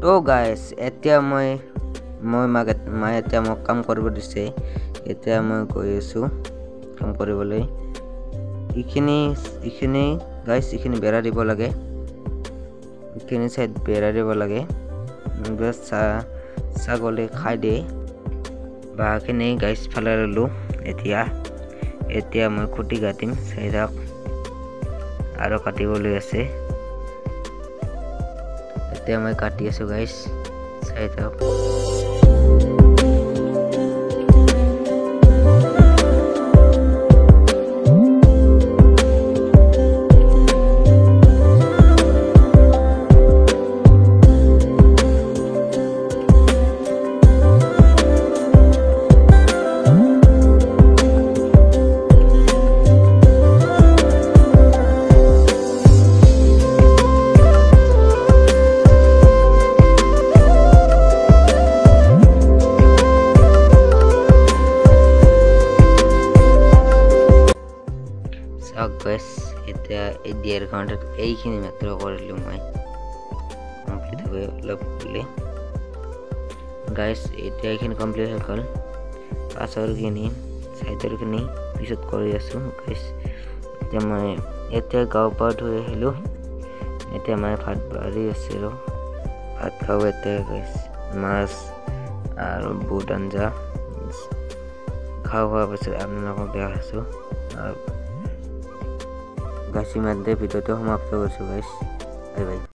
তো গাইস এতিয়া মই মায়ে এতিয়া মোক কাম কৰিব দিছে এতিয়া মই গৈ আছো কাম কৰিবলৈ ইখিনি গাইস ইখিনি বেৰা দিব লাগে ইখিনি সাইড বেৰা দিব লাগে বস ছাগলী খাই দিয়ে বাকিনি গাইস ফালে ললো এতিয়া মই খুঁটি কাটিম চাইৰাক আৰু কাটিবলৈ আছে এতিয়া মই কাটি আছো গাইস চাইৰাক guys এটা এই ডিয়াৰ কাউন্টাৰ এইখিনি মাত্ৰ কৰিলো মই কমপ্লিট হৈ লবলে গাইস এটা এইখিনি কমপ্লিট হৈ গল পাছৰখিনি সাইডৰখিনি পিছত কৰি আছো গাইস এতিয়া মই এতিয়া গাঁও পাৰ হৈ আহিলো এতিয়া মই ভাত বাঢ়ি আছে ৰ ভাত খাও এতিয়া গাইস মাছ আৰু বুট আঞ্জা খাওয়া পাছত আপোনালোকক দেখাইছো গাছি মধ্যে ভিডিওটো সমাপ্ত কৰিছো গাইস বাই বাই